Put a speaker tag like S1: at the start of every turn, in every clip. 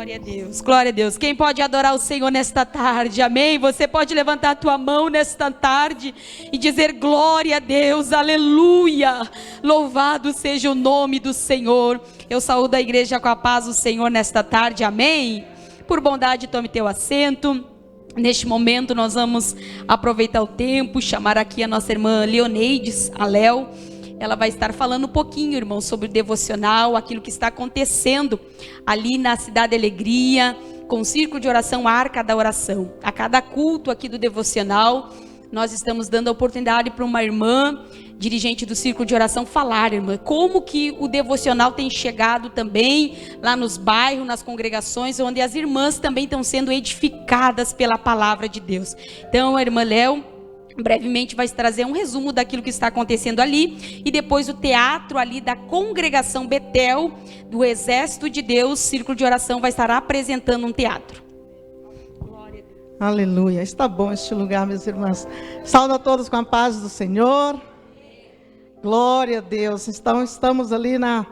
S1: Glória a Deus, glória a Deus. Quem pode adorar o Senhor nesta tarde, amém? Você pode levantar a tua mão nesta tarde e dizer glória a Deus, aleluia. Louvado seja o nome do Senhor. Eu saúdo a igreja com a paz do Senhor nesta tarde, amém? Por bondade, tome teu assento. Neste momento nós vamos aproveitar o tempo, chamar aqui a nossa irmã Leoneides, a Léo. Ela vai estar falando um pouquinho, irmão, sobre o devocional, aquilo que está acontecendo ali na Cidade Alegria, com o Círculo de Oração Arca da Oração. A cada culto aqui do devocional, nós estamos dando a oportunidade para uma irmã, dirigente do Círculo de Oração, falar, irmã, como que o devocional tem chegado também lá nos bairros, nas congregações, onde as irmãs também estão sendo edificadas pela palavra de Deus. Então, a irmã Léo brevemente vai trazer um resumo daquilo que está acontecendo ali, e depois o teatro ali da congregação Betel, do Exército de Deus, Círculo de Oração, vai estar apresentando um teatro.
S2: Glória a Deus. Aleluia, está bom este lugar, meus irmãos. Saúdo a todos com a paz do Senhor. Glória a Deus. Estamos ali na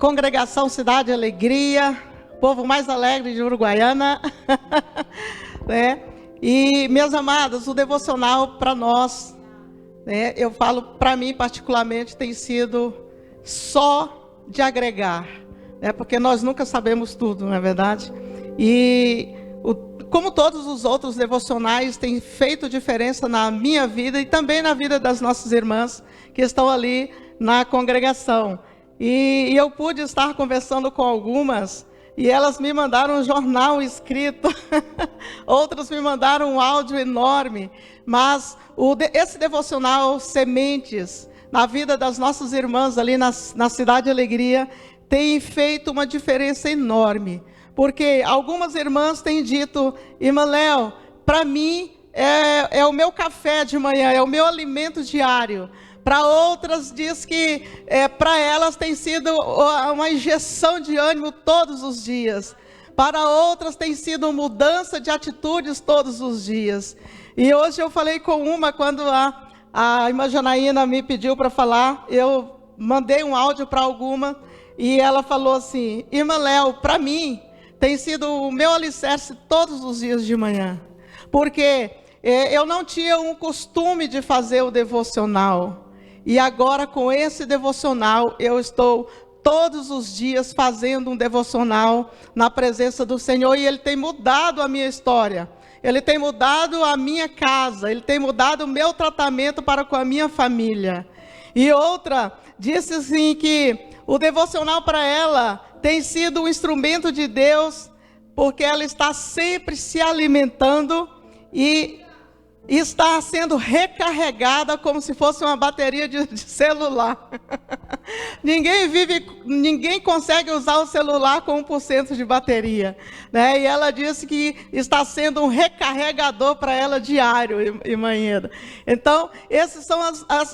S2: congregação Cidade Alegria, povo mais alegre de Uruguaiana, né? E, meus amados, o devocional para nós, né, eu falo, para mim particularmente, tem sido só de agregar, né, porque nós nunca sabemos tudo, não é verdade? E, como todos os outros devocionais, tem feito diferença na minha vida e também na vida das nossas irmãs que estão ali na congregação. E eu pude estar conversando com algumas, e elas me mandaram um jornal escrito, outras me mandaram um áudio enorme, mas esse devocional Sementes, na vida das nossas irmãs ali na Cidade Alegria, tem feito uma diferença enorme, porque algumas irmãs têm dito, irmã Léo, para mim é o meu café de manhã, é o meu alimento diário. Para outras diz que para elas tem sido uma injeção de ânimo todos os dias. Para outras tem sido mudança de atitudes todos os dias. E hoje eu falei com uma, quando a irmã Janaína me pediu para falar, eu mandei um áudio para alguma, e ela falou assim, irmã Léo, para mim tem sido o meu alicerce todos os dias de manhã. Porque eu não tinha um costume de fazer o devocional. E agora, com esse devocional, eu estou todos os dias fazendo um devocional na presença do Senhor. E Ele tem mudado a minha história. Ele tem mudado a minha casa. Ele tem mudado o meu tratamento para com a minha família. E outra disse assim que o devocional para ela tem sido um instrumento de Deus, porque ela está sempre se alimentando e está sendo recarregada como se fosse uma bateria de celular. Ninguém consegue usar o celular com 1% de bateria, né? E ela disse que está sendo um recarregador para ela diário, irmã Ieda. Então, essas são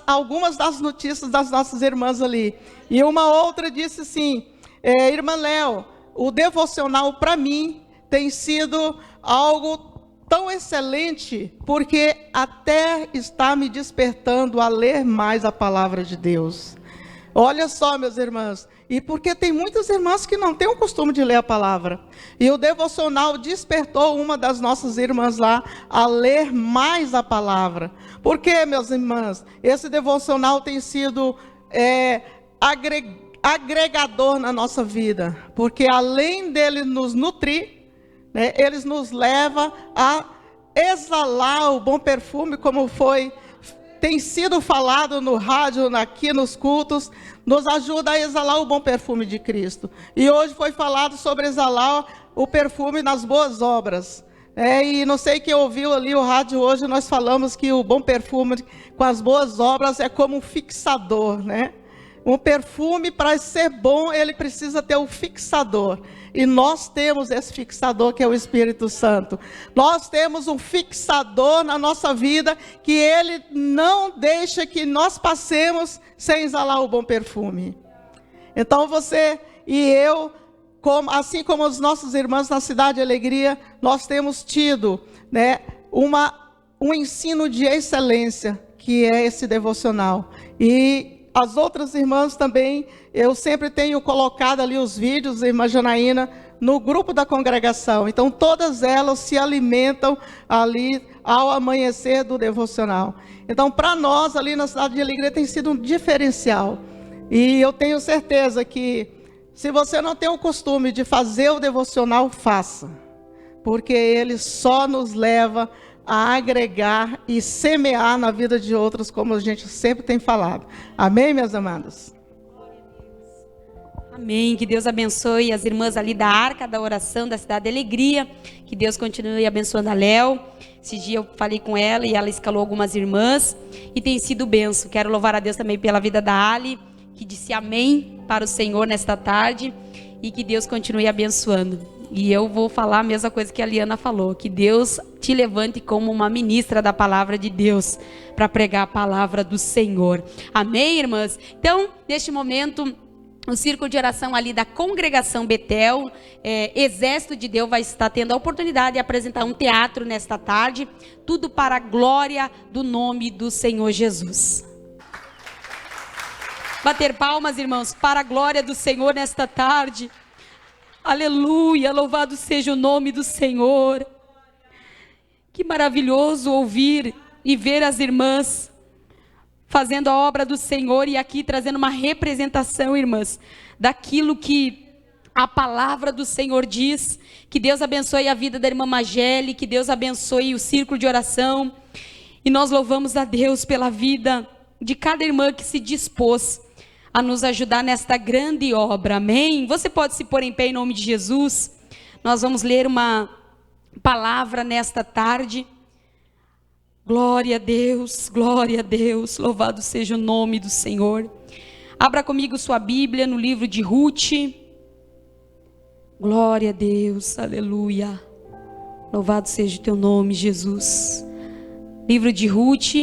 S2: algumas das notícias das nossas irmãs ali. E uma outra disse assim, irmã Léo, o devocional para mim tem sido algo tão excelente, porque até está me despertando a ler mais a palavra de Deus. Olha só, meus irmãos, e porque tem muitas irmãs que não têm o costume de ler a palavra. E o devocional despertou uma das nossas irmãs lá a ler mais a palavra. Porque, meus irmãos, esse devocional tem sido agregador na nossa vida. Porque além dele nos nutrir, né, eles nos levam a exalar o bom perfume, como tem sido falado no rádio, aqui nos cultos, nos ajuda a exalar o bom perfume de Cristo. E hoje foi falado sobre exalar o perfume nas boas obras. E não sei quem ouviu ali o rádio hoje, nós falamos que o bom perfume com as boas obras é como um fixador, né? Um perfume, para ser bom, ele precisa ter um fixador. E nós temos esse fixador, que é o Espírito Santo. Nós temos um fixador na nossa vida, que ele não deixa que nós passemos sem exalar o bom perfume. Então você e eu, assim como os nossos irmãos na Cidade Alegria, nós temos tido, né, um ensino de excelência, que é esse devocional. E as outras irmãs também, eu sempre tenho colocado ali os vídeos, a irmã Janaína no grupo da congregação. Então, todas elas se alimentam ali ao amanhecer do devocional. Então, para nós, ali na cidade de Alegria, tem sido um diferencial. E eu tenho certeza que, se você não tem o costume de fazer o devocional, faça. Porque ele só nos leva a agregar e semear na vida de outros, como a gente sempre tem falado. Amém, minhas amadas?
S1: Amém, que Deus abençoe as irmãs ali da Arca da Oração da Cidade de Alegria, que Deus continue abençoando a Léo. Esse dia eu falei com ela e ela escalou algumas irmãs e tem sido benção. Quero louvar a Deus também pela vida da Ali, que disse amém para o Senhor nesta tarde, e que Deus continue abençoando. E eu vou falar a mesma coisa que a Liana falou, que Deus te levante como uma ministra da palavra de Deus, para pregar a palavra do Senhor. Amém, irmãs? Então, neste momento, o círculo de oração ali da congregação Betel, Exército de Deus, vai estar tendo a oportunidade de apresentar um teatro nesta tarde, tudo para a glória do nome do Senhor Jesus. Bater palmas, irmãos, para a glória do Senhor nesta tarde. Aleluia, louvado seja o nome do Senhor. Que maravilhoso ouvir e ver as irmãs fazendo a obra do Senhor e aqui trazendo uma representação, irmãs, daquilo que a palavra do Senhor diz. Que Deus abençoe a vida da irmã Mageli, que Deus abençoe o círculo de oração. E nós louvamos a Deus pela vida de cada irmã que se dispôs a nos ajudar nesta grande obra. Amém? Você pode se pôr em pé em nome de Jesus. Nós vamos ler uma palavra nesta tarde. Glória a Deus, louvado seja o nome do Senhor. Abra comigo sua Bíblia no livro de Ruth. Glória a Deus, aleluia. Louvado seja o teu nome, Jesus. Livro de Ruth,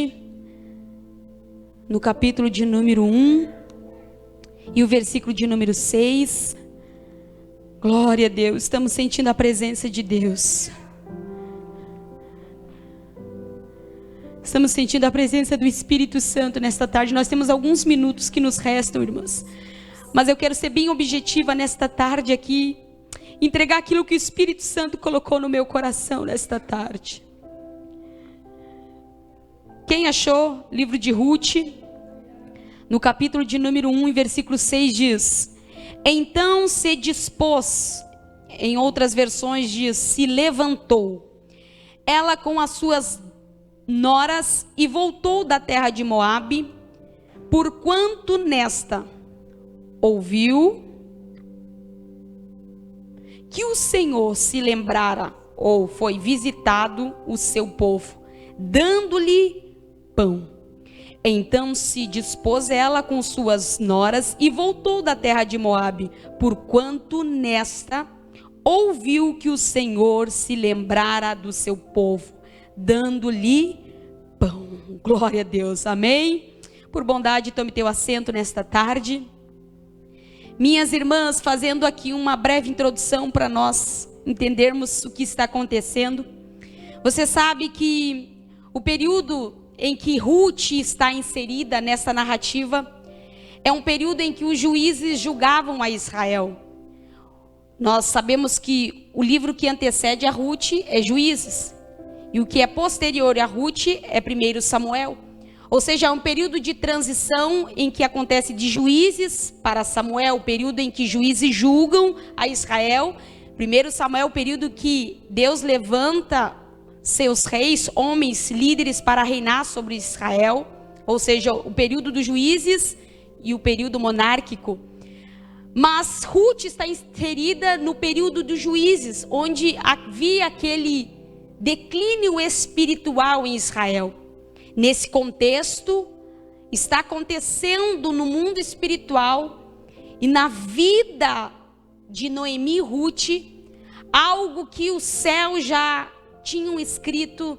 S1: no capítulo de número 1 e o versículo de número 6. Glória a Deus, estamos sentindo a presença de Deus. Estamos sentindo a presença do Espírito Santo nesta tarde. Nós temos alguns minutos que nos restam, irmãs. Mas eu quero ser bem objetiva nesta tarde aqui. Entregar aquilo que o Espírito Santo colocou no meu coração nesta tarde. Quem achou? Livro de Ruth, no capítulo de número 1, versículo 6 diz: então se dispôs, em outras versões diz, se levantou, ela com as suas noras, e voltou da terra de Moabe, porquanto nesta ouviu que o Senhor se lembrara, ou foi visitado o seu povo, dando-lhe pão. Então se dispôs ela com suas noras e voltou da terra de Moabe, porquanto nesta ouviu que o Senhor se lembrara do seu povo, dando-lhe pão. Glória a Deus, amém? Por bondade, tome teu assento nesta tarde. Minhas irmãs, fazendo aqui uma breve introdução para nós entendermos o que está acontecendo. Você sabe que o período em que Ruth está inserida nessa narrativa é um período em que os juízes julgavam a Israel. Nós sabemos que o livro que antecede a Ruth é Juízes, e o que é posterior a Ruth é 1 Samuel. Ou seja, é um período de transição em que acontece de Juízes para Samuel, o período em que juízes julgam a Israel. 1 Samuel é o período que Deus levanta seus reis, homens, líderes para reinar sobre Israel. Ou seja, o período dos juízes e o período monárquico. Mas Ruth está inserida no período dos juízes, onde havia aquele declínio espiritual em Israel. Nesse contexto, está acontecendo no mundo espiritual e na vida de Noemi e Ruth, algo que os céus já tinham escrito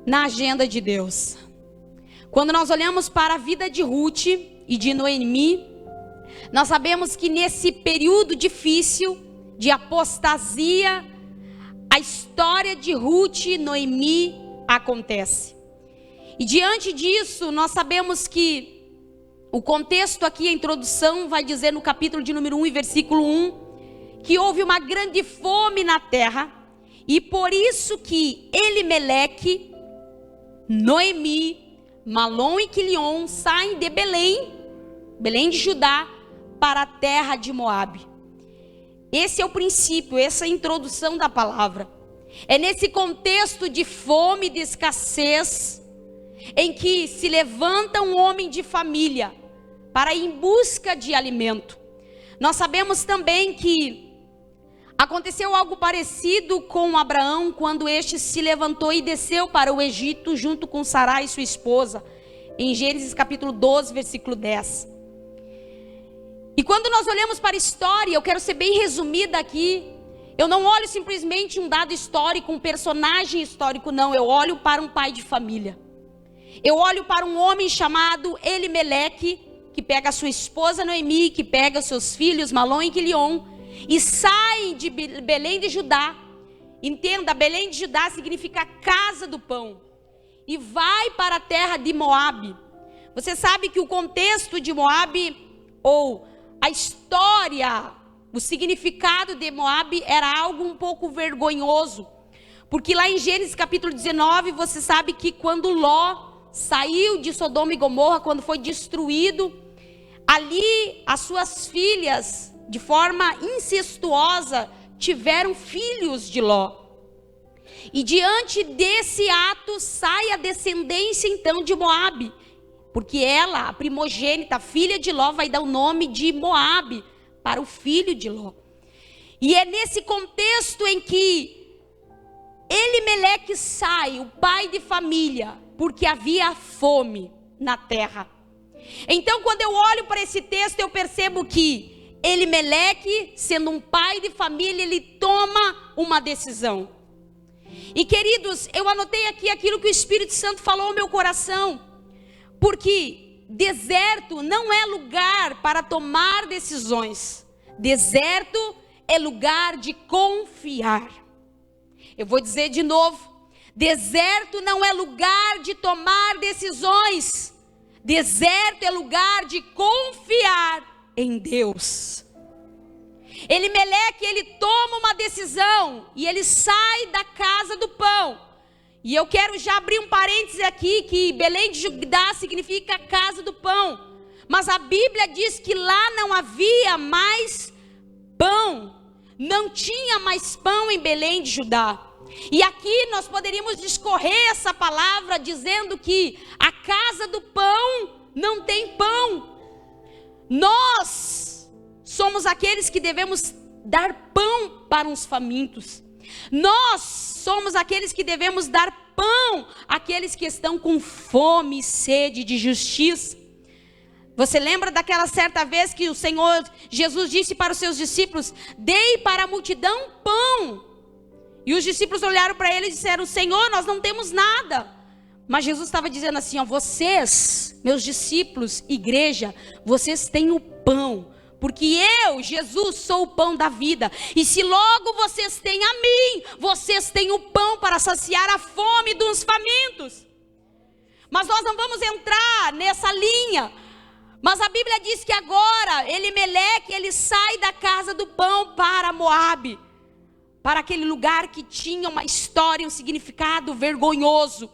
S1: na agenda de Deus. Quando nós olhamos para a vida de Ruth e de Noemi, nós sabemos que nesse período difícil de apostasia, a história de Ruth e Noemi acontece. E diante disso, nós sabemos que o contexto aqui, a introdução, vai dizer no capítulo de número 1 e versículo 1, que houve uma grande fome na terra, e por isso que Elimeleque, Noemi, Malom e Quilion saem de Belém de Judá, para a terra de Moabe. Esse é o princípio, essa é a introdução da palavra. É nesse contexto de fome, de escassez, em que se levanta um homem de família para ir em busca de alimento. Nós sabemos também que aconteceu algo parecido com Abraão, quando este se levantou e desceu para o Egito junto com Sarai, sua esposa, em Gênesis capítulo 12, versículo 10. E quando nós olhamos para a história, eu quero ser bem resumida aqui. Eu não olho simplesmente um dado histórico, um personagem histórico, não. Eu olho para um pai de família. Eu olho para um homem chamado Elimeleque, que pega a sua esposa Noemi, que pega os seus filhos Malom e Quilion, e sai de Belém de Judá. Entenda, Belém de Judá significa casa do pão. E vai para a terra de Moabe. Você sabe que o contexto de Moabe, ou a história, o significado de Moabe era algo um pouco vergonhoso. Porque lá em Gênesis capítulo 19, você sabe que quando Ló saiu de Sodoma e Gomorra, quando foi destruído, ali as suas filhas, de forma incestuosa, tiveram filhos de Ló. E diante desse ato sai a descendência então de Moabe, porque ela, a primogênita, a filha de Ló, vai dar o nome de Moabe para o filho de Ló. E é nesse contexto em que Elimeleque sai, o pai de família, porque havia fome na terra. Então, quando eu olho para esse texto, eu percebo que Elimeleque, sendo um pai de família, ele toma uma decisão. E queridos, eu anotei aqui aquilo que o Espírito Santo falou ao meu coração, porque deserto não é lugar para tomar decisões. Deserto é lugar de confiar. Eu vou dizer de novo. Deserto não é lugar de tomar decisões. Deserto é lugar de confiar em Deus. Elimeleque, ele toma uma decisão e ele sai da casa do pão. E eu quero já abrir um parêntese aqui, que Belém de Judá significa casa do pão. Mas a Bíblia diz que lá não havia mais pão. Não tinha mais pão em Belém de Judá. E aqui nós poderíamos discorrer essa palavra dizendo que a casa do pão não tem pão. Nós somos aqueles que devemos dar pão para os famintos. Nós somos aqueles que devemos dar pão àqueles que estão com fome e sede de justiça. Você lembra daquela certa vez que o Senhor Jesus disse para os seus discípulos: dei para a multidão pão. E os discípulos olharam para ele e disseram: Senhor, nós não temos nada. Mas Jesus estava dizendo assim, ó, vocês, meus discípulos, igreja, vocês têm o pão. Porque eu, Jesus, sou o pão da vida. E se logo vocês têm a mim, vocês têm o pão para saciar a fome dos famintos. Mas nós não vamos entrar nessa linha. Mas a Bíblia diz que agora Elimeleque, ele sai da casa do pão para Moabe, para aquele lugar que tinha uma história, um significado vergonhoso.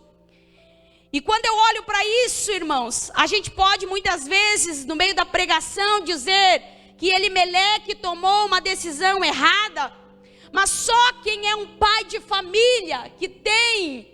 S1: E quando eu olho para isso, irmãos, a gente pode muitas vezes, no meio da pregação, dizer que Elimeleque tomou uma decisão errada. Mas só quem é um pai de família, que tem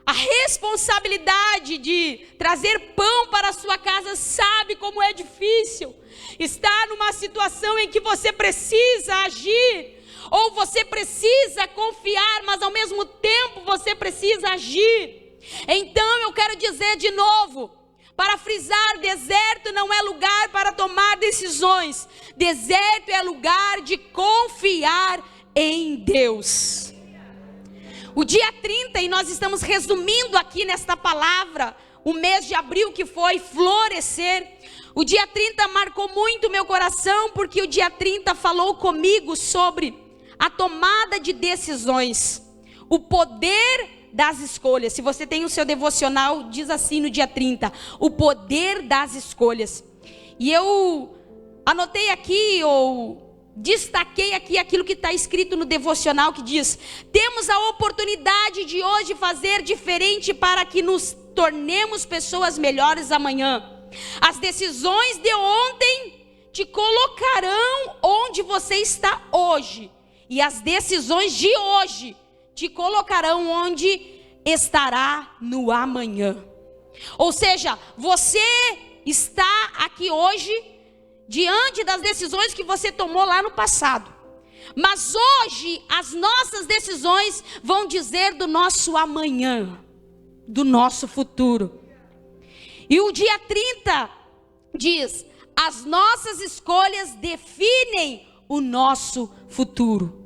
S1: a responsabilidade de trazer pão para a sua casa, sabe como é difícil estar numa situação em que você precisa agir, ou você precisa confiar, mas ao mesmo tempo você precisa agir. Então eu quero dizer de novo, para frisar, deserto não é lugar para tomar decisões. Deserto é lugar de confiar em Deus. O dia 30, e nós estamos resumindo aqui nesta palavra, o mês de abril, que foi florescer. O dia 30 marcou muito o meu coração, porque o dia 30 falou comigo sobre a tomada de decisões, o poder das escolhas. Se você tem o seu devocional, diz assim no dia 30, o poder das escolhas. E eu anotei aqui, ou destaquei aqui aquilo que está escrito no devocional, que diz: temos a oportunidade de hoje fazer diferente para que nos tornemos pessoas melhores amanhã. As decisões de ontem te colocarão onde você está hoje, e as decisões de hoje te colocarão onde estará no amanhã. Ou seja, você está aqui hoje diante das decisões que você tomou lá no passado, mas hoje as nossas decisões vão dizer do nosso amanhã, do nosso futuro. E o dia 30 diz: as nossas escolhas definem o nosso futuro.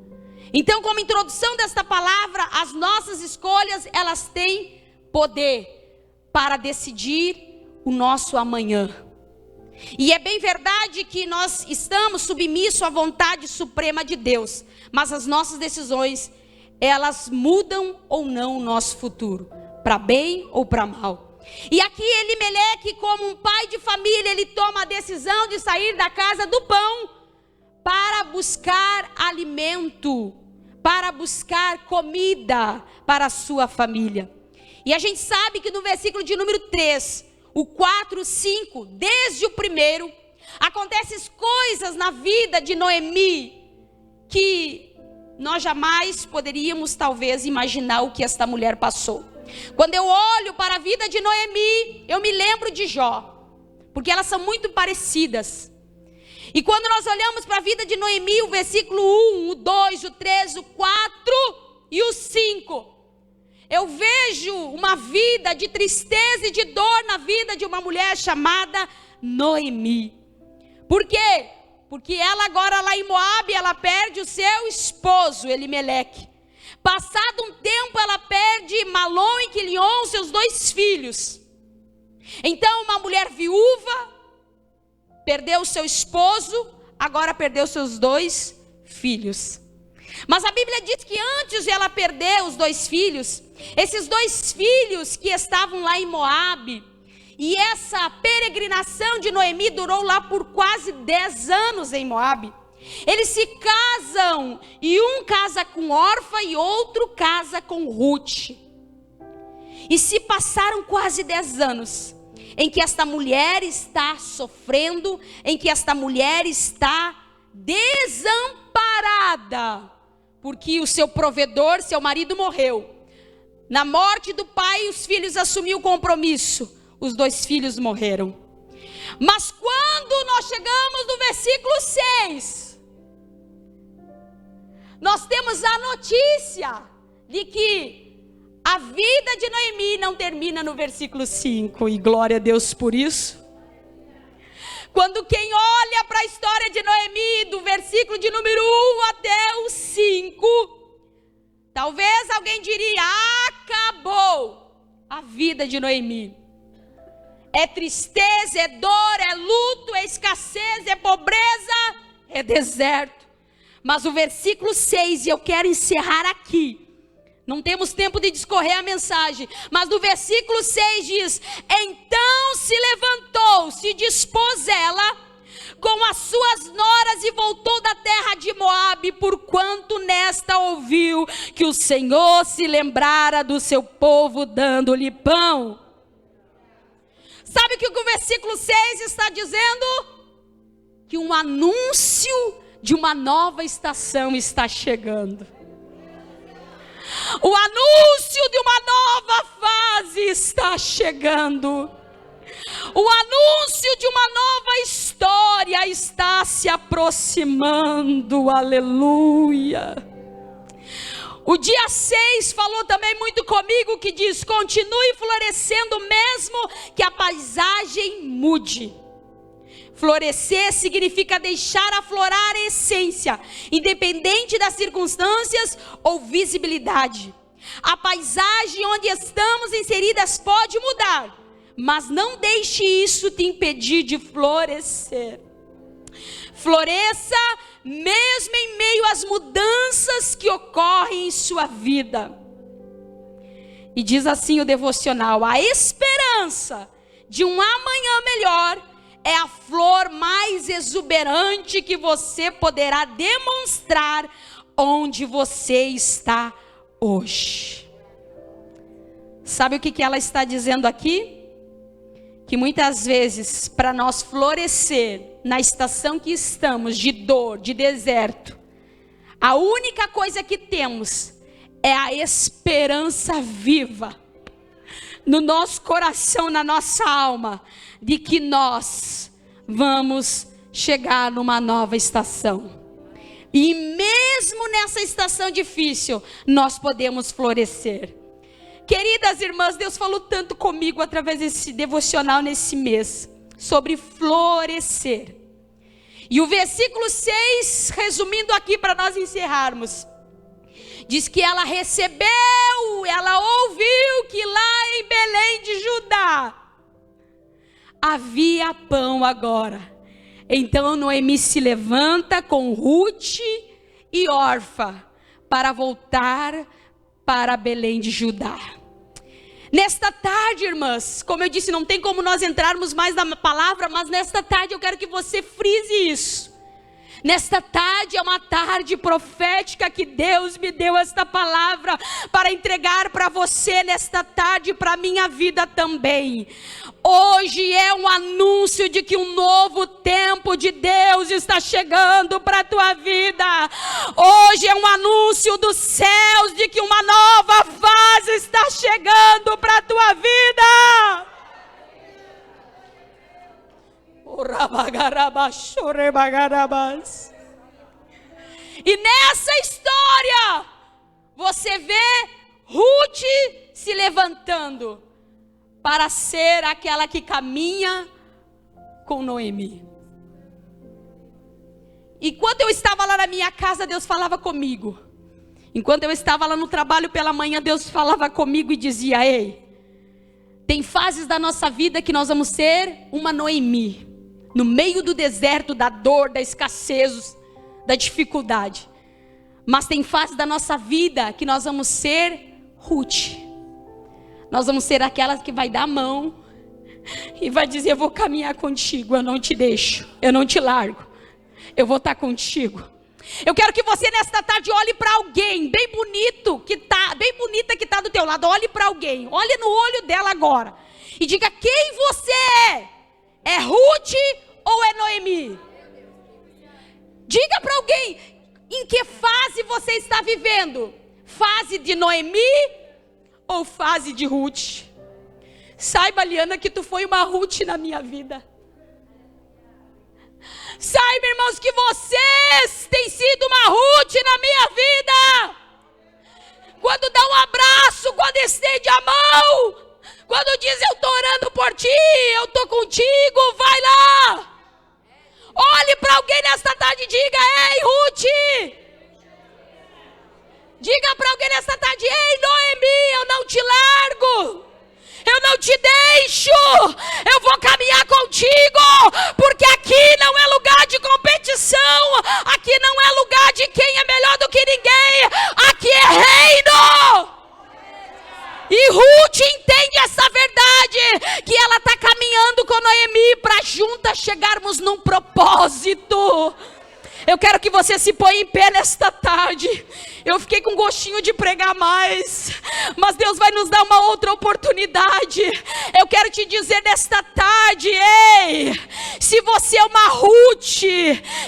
S1: Então, como introdução desta palavra, as nossas escolhas, elas têm poder para decidir o nosso amanhã. E é bem verdade que nós estamos submissos à vontade suprema de Deus, mas as nossas decisões, elas mudam ou não o nosso futuro, para bem ou para mal. E aqui Elimeleque, como um pai de família, ele toma a decisão de sair da casa do pão para buscar alimento, para buscar comida para a sua família. E a gente sabe que no versículo de número 3, o 4, 5, desde o primeiro, acontecem coisas na vida de Noemi que nós jamais poderíamos talvez imaginar o que esta mulher passou. Quando eu olho para a vida de Noemi, eu me lembro de Jó, porque elas são muito parecidas. E quando nós olhamos para a vida de Noemi, o versículo 1, o 2, o 3, o 4 e o 5, eu vejo uma vida de tristeza e de dor na vida de uma mulher chamada Noemi. Por quê? Porque ela agora lá em Moabe, ela perde o seu esposo, Elimeleque. Passado um tempo, ela perde Malom e Quilion, seus 2 filhos. Então, uma mulher viúva, perdeu o seu esposo, agora perdeu seus 2 filhos. Mas a Bíblia diz que antes de ela perder os 2 filhos, esses 2 filhos que estavam lá em Moabe, e essa peregrinação de Noemi durou lá por quase 10 anos em Moabe. Eles se casam, e um casa com Orfa e outro casa com Ruth. E se passaram quase 10 anos em que esta mulher está sofrendo, em que esta mulher está desamparada, porque o seu provedor, seu marido, morreu. Na morte do pai, os filhos assumiram o compromisso, os 2 filhos morreram. Mas quando nós chegamos no versículo 6, nós temos a notícia de que a vida de Noemi não termina no versículo 5, e glória a Deus por isso. Quando quem olha para a história de Noemi, do versículo de número 1 até o 5, talvez alguém diria: acabou a vida de Noemi. É tristeza, é dor, é luto, é escassez, é pobreza, é deserto. Mas o versículo 6, e eu quero encerrar aqui, não temos tempo de discorrer a mensagem, mas no versículo 6 diz: então se levantou, se dispôs ela com as suas noras e voltou da terra de Moabe, porquanto nesta ouviu que o Senhor se lembrara do seu povo, dando-lhe pão. Sabe o que o versículo 6 está dizendo? Que um anúncio de uma nova estação está chegando. O anúncio de uma nova fase está chegando. O anúncio de uma nova história está se aproximando. Aleluia. O dia 6 falou também muito comigo, que diz: continue florescendo mesmo que a paisagem mude. Florescer significa deixar aflorar a essência, independente das circunstâncias ou visibilidade. A paisagem onde estamos inseridas pode mudar, mas não deixe isso te impedir de florescer. Floresça mesmo em meio às mudanças que ocorrem em sua vida. E diz assim o devocional: a esperança de um amanhã melhor é a flor mais mais exuberante que você poderá demonstrar onde você está hoje. Sabe o que ela está dizendo aqui? Que muitas vezes, para nós florescer na estação que estamos, de dor, de deserto, a única coisa que temos é a esperança viva no nosso coração, na nossa alma, de que nós vamos chegar numa nova estação. E mesmo nessa estação difícil, nós podemos florescer. Queridas irmãs, Deus falou tanto comigo através desse devocional nesse mês, sobre florescer. E o versículo 6, resumindo aqui para nós encerrarmos, diz que ela recebeu, ela ouviu que lá em Belém de Judá havia pão agora. Então Noemi se levanta com Ruth e Orfa para voltar para Belém de Judá. Nesta tarde, irmãs, como eu disse, não tem como nós entrarmos mais na palavra, mas nesta tarde eu quero que você frise isso. Nesta tarde é uma tarde profética que Deus me deu esta palavra para entregar para você nesta tarde e para a minha vida também. Hoje é um anúncio de que um novo tempo de Deus está chegando para a tua vida. Hoje é um anúncio dos céus de que uma nova fase está chegando para a tua vida. E nessa história você vê Ruth se levantando para ser aquela que caminha com Noemi. Enquanto eu estava lá na minha casa, Deus falava comigo. Enquanto eu estava lá no trabalho pela manhã, Deus falava comigo e dizia: ei, tem fases da nossa vida que nós vamos ser uma Noemi, no meio do deserto, da dor, da escassez, da dificuldade. Mas tem fases da nossa vida que nós vamos ser Ruth. Nós vamos ser aquelas que vai dar a mão e vai dizer: eu vou caminhar contigo, eu não te deixo, eu não te largo, eu vou estar contigo. Eu quero que você nesta tarde olhe para alguém bem bonito, bem bonita que está do teu lado. Olhe para alguém, olhe no olho dela agora e diga: quem você é? É Ruth ou é Noemi? Diga para alguém em que fase você está vivendo. Fase de Noemi ou fase de Ruth? Saiba, Liana, que tu foi uma Ruth na minha vida. Saiba, irmãos, que vocês têm sido uma Ruth na minha vida. Quando dá um abraço, quando estende a mão, quando diz: eu estou orando por ti, eu estou contigo, vai lá. Olhe para alguém nesta tarde e diga: ei, Ruth. Diga para alguém nesta tarde: ei, Noemi, eu não te largo, eu não te deixo, eu vou caminhar contigo, porque aqui não é lugar de competição, aqui não é lugar de quem é melhor do que ninguém, aqui é reino. E Ruth entende essa verdade, que ela está caminhando com Noemi para juntas chegarmos num propósito. Eu quero que você se ponha em pé nesta tarde. Eu fiquei com gostinho de pregar mais, mas Deus vai nos dar uma outra oportunidade. Eu quero te dizer nesta tarde: ei, se você é uma Ruth,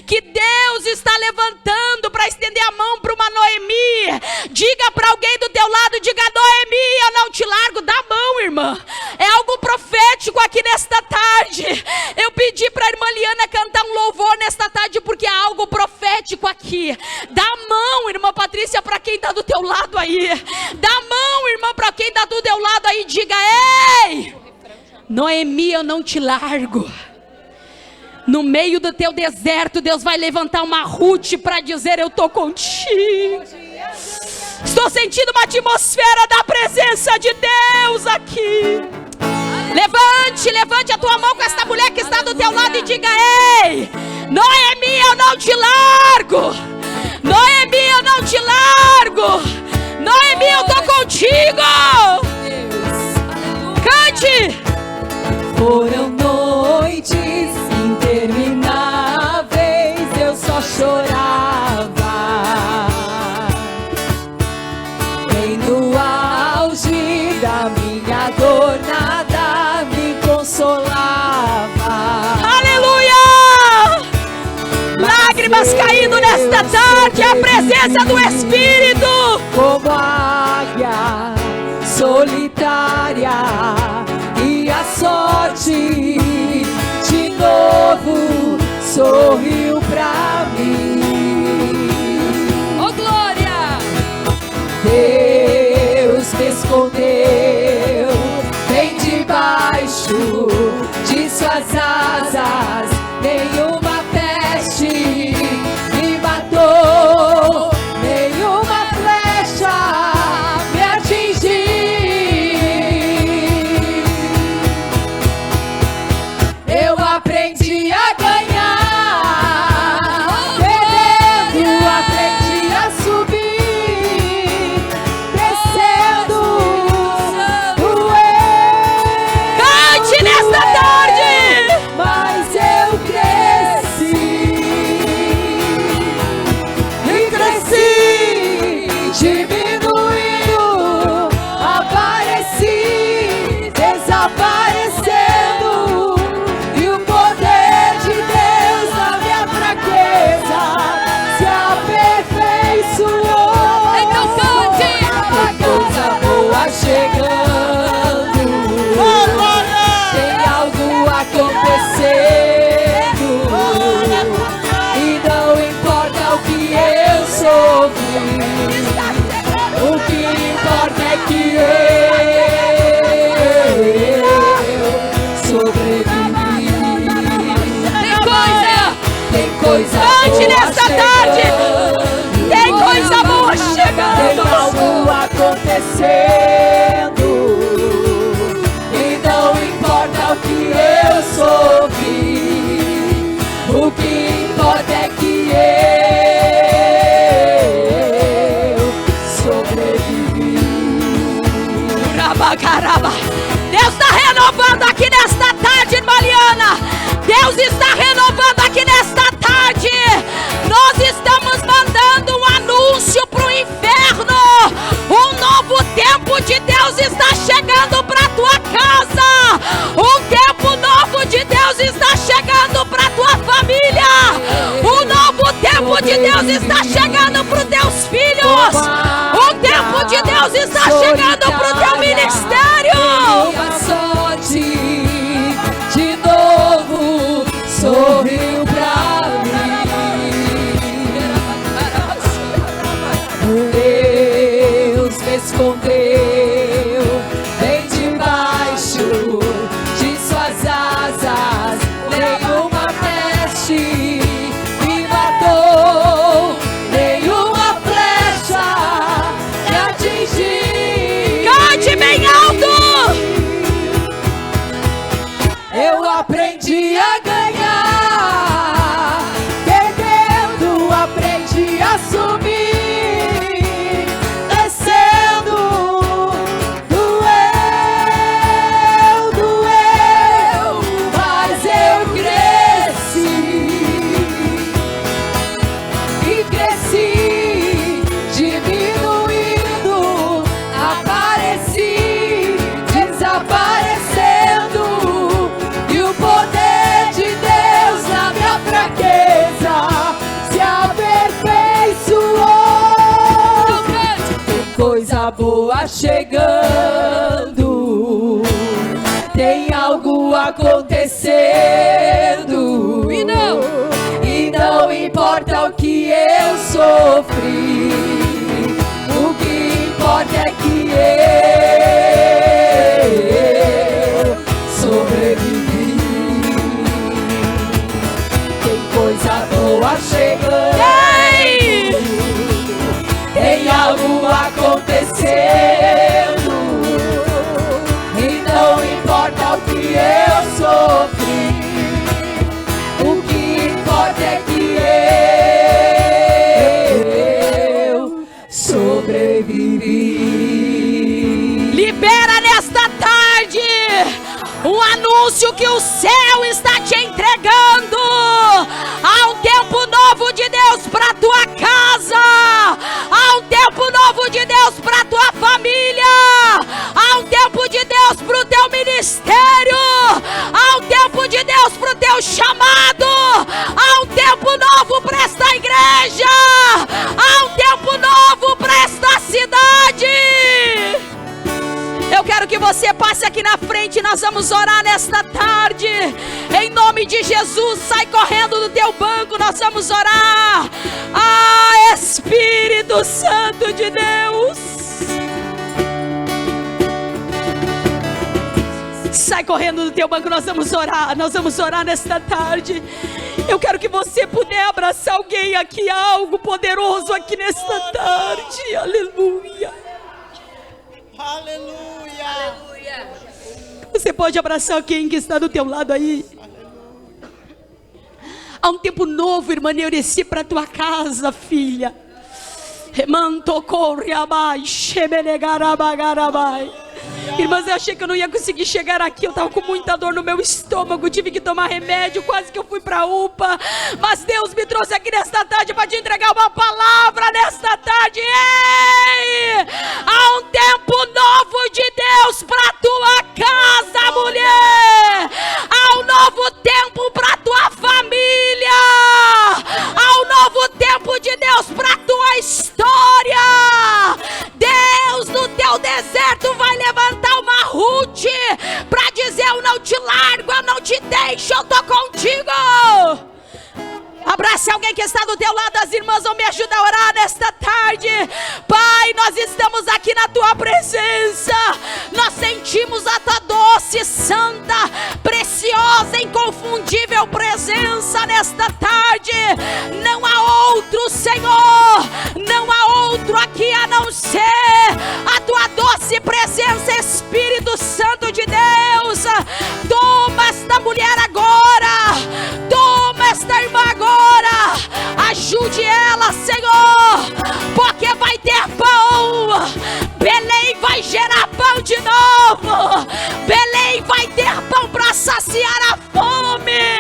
S1: que Deus está levantando para estender a mão para uma Noemi, diga para alguém do teu lado, diga: Noemi, eu não te largo. Dá a mão, irmã. É algo profético aqui nesta tarde. Eu pedi para a irmã Liana cantar um louvor nesta tarde, porque há algo profético aqui. Dá a mão, irmã Patrícia, para quem está do teu lado aí. Dá a mão, irmã, para quem está do teu lado aí. Diga: ei, Noemi, eu não te largo. No meio do teu deserto, Deus vai levantar uma Ruth para dizer: eu estou contigo. Estou sentindo uma atmosfera da presença de Deus aqui. Levante a tua mão com esta mulher que está do teu lado e diga: ei, Noemi, eu não te largo. Noemi, eu não te largo. Noemi, eu estou contigo. Cante.
S3: Foram noites intermináveis
S1: lágrimas caindo nesta tarde, a presença do Espírito.
S3: Como águia solitária e a sorte de novo sorriu pra mim.
S1: Oh glória!
S3: Deus me escondeu bem debaixo de suas asas, nenhuma peste me matou, nenhuma flecha me atingiu. Eu aprendi a ganhar, perdendo, aprendi a subir, descendo,
S1: Cante nesta tarde!
S3: mas eu cresci e cresci, diminuindo, apareci, desaparecendo, e o poder de Deus na minha fraqueza se aperfeiçoou.
S1: Então cante!
S3: Tem coisa boa chegando, tem algo acontecendo, e não importa o que eu sofri, o que importa é que eu sobrevivi.
S1: Tem
S3: Tem
S1: coisa!
S3: coisa
S1: Cante
S3: boa
S1: nesta tarde!
S3: chegando,
S1: Tem coisa boa
S3: tem
S1: chegando!
S3: algo acontecendo, e não importa o que eu sofri, o que importa é que eu sobrevivi.
S1: Rabacaraba. Deus está renovando aqui nesta tarde, irmã Liana. Deus está renovando aqui nesta tarde. Nós estamos mandando um anúncio para o inferno. Um novo tempo de Deus está chegando para tua casa. Um tempo novo de Deus está chegando para tua família. Um novo tempo de Deus está chegando para os teus filhos. Um tempo de Deus está chegando para o teu ministério.
S3: E a sorte de novo sorriu pra mim. Deus me escondeu bem debaixo de suas asas, nenhuma peste me matou, nenhuma flecha me atingiu.
S1: Cante bem alto.
S3: Eu aprendi a ganhar, perdendo, aprendi a subir, descendo, doeu, mas eu cresci e cresci, diminuindo, apareci, desaparecendo, e o poder de Deus na minha fraqueza se aperfeiçoou. Tem coisa boa chegando, tem algo acontecendo, e não importa o que eu sofri, o que importa é que eu sobrevivi. Tem coisa boa chegando, tem algo acontecendo, e não importa o que eu sofri, o que importa é que eu sobrevivi.
S1: Libera nesta tarde um anúncio que o céu está te entregando. Há um tempo novo de Deus para tua casa. Há um tempo novo de Deus para tua família. Há um tempo de Deus para o teu ministério. Há um tempo de Deus para o teu chamado. Há um tempo novo para esta nesta tarde. Em nome de Jesus, sai correndo do teu banco, nós vamos orar. Ah, Espírito Santo de Deus, sai correndo do teu banco, nós vamos orar nesta tarde. Eu quero que você puder abraçar alguém aqui, algo poderoso aqui nesta tarde. Aleluia.
S2: Aleluia.
S1: Você pode abraçar alguém que está do teu lado aí. Há um tempo novo, irmã Neureci, para a tua casa, filha. Irmãs, eu achei que eu não ia conseguir chegar aqui. Eu estava com muita dor no meu estômago, tive que tomar remédio, quase que eu fui para a UPA. Mas Deus me trouxe aqui nesta tarde para te entregar uma palavra nesta tarde. Ei! Há um tempo novo de Deus para tua casa, mulher. Há um novo tempo para tua família. Há um novo tempo de Deus para tua história. Deus no teu deserto vai levantar uma Ruth para dizer: eu não te largo, eu não te deixo, eu tô contigo. Abrace alguém que está do teu lado. As irmãs vão me ajudar a orar nesta tarde. Pai, nós estamos aqui na tua presença. Nós sentimos a tua doce, santa, preciosa, inconfundível presença nesta tarde. Não há outro, Senhor, não há outro aqui a não ser a tua doce presença, Espírito Santo de Deus. Toma esta mulher agora, toma esta irmã agora. Ajude ela, Senhor, porque vai ter pão. Belém vai gerar pão de novo. Belém vai ter pão para saciar a fome.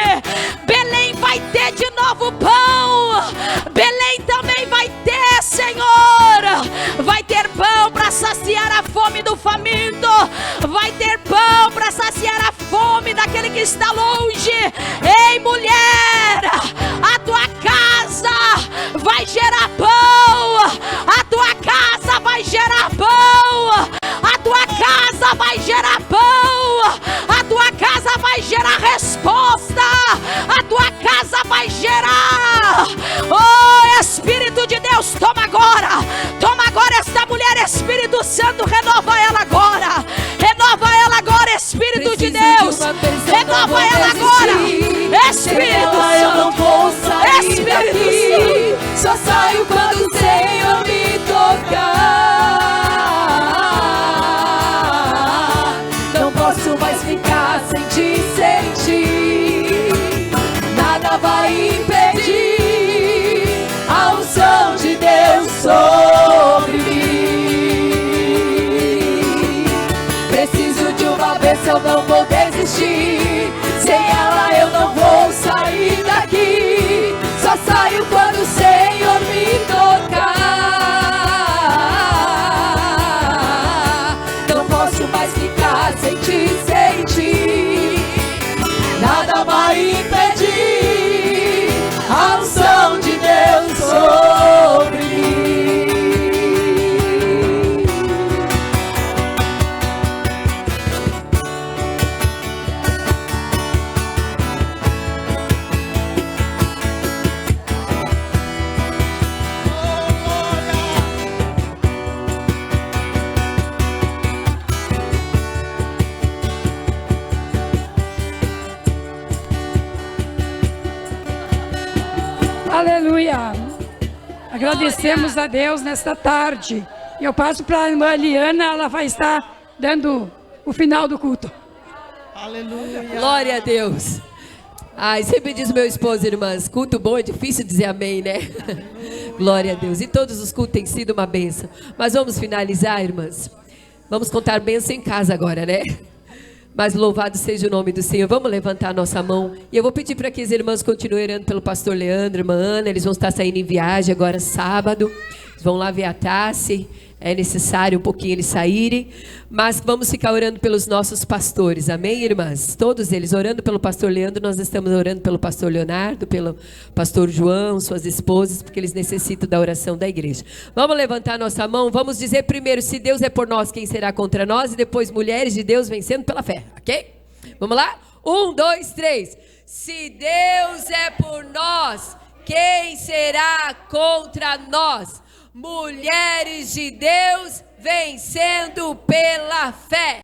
S1: Belém vai ter de novo pão. Belém também vai ter, Senhor, vai ter pão para saciar a fome do faminto. Vai ter pão para saciar a fome daquele que está longe. Ei, mulher, a tua casa vai gerar pão. A tua casa vai gerar pão. A tua casa vai gerar pão. A tua casa vai gerar resposta. A tua casa vai gerar. Oh, Espírito de Deus, toma agora esta mulher, Espírito Santo, renova ela agora. Renova ela agora, Espírito de Deus. Renova ela agora, Espírito Santo.
S3: Eu não vou sair
S1: Espírito
S3: daqui, só saio quando o Senhor me tocar. Não posso mais ficar sem te sentir. Nada vai impedir a unção de Deus sobre mim. Preciso de uma bênção, eu não vou desistir. Sem ela eu não vou sair daqui. Só saio quando o Senhor me tocar. Não posso mais ficar sem te sentir. Nada vai impedir a unção de Deus sobre mim.
S4: Aleluia. Agradecemos a Deus nesta tarde. E eu passo para a irmã Liana, ela vai estar dando o final do culto.
S2: Aleluia.
S3: Glória a Deus. Ai, sempre diz meu esposo, irmãs, culto bom é difícil dizer amém, né? Glória a Deus. E todos os cultos têm sido uma bênção. Mas vamos finalizar, irmãs. Vamos contar bênção em casa agora, né? Mas louvado seja o nome do Senhor. Vamos levantar a nossa mão. E eu vou pedir para que as irmãs continuem orando pelo pastor Leandro, irmã Ana. Eles vão estar saindo em viagem agora sábado. Vão lá ver a Tassi. É necessário um pouquinho eles saírem. Mas vamos ficar orando pelos nossos pastores. Amém, irmãs? Todos eles. Orando pelo pastor Leandro, nós estamos orando pelo pastor Leonardo, pelo pastor João, suas esposas, porque eles necessitam da oração da igreja. Vamos levantar nossa mão. Vamos dizer primeiro, se Deus é por nós, quem será contra nós? E depois, mulheres de Deus vencendo pela fé. Ok? Vamos lá? 1, 2, 3. Se Deus é por nós, quem será contra nós? Mulheres de Deus vencendo pela fé.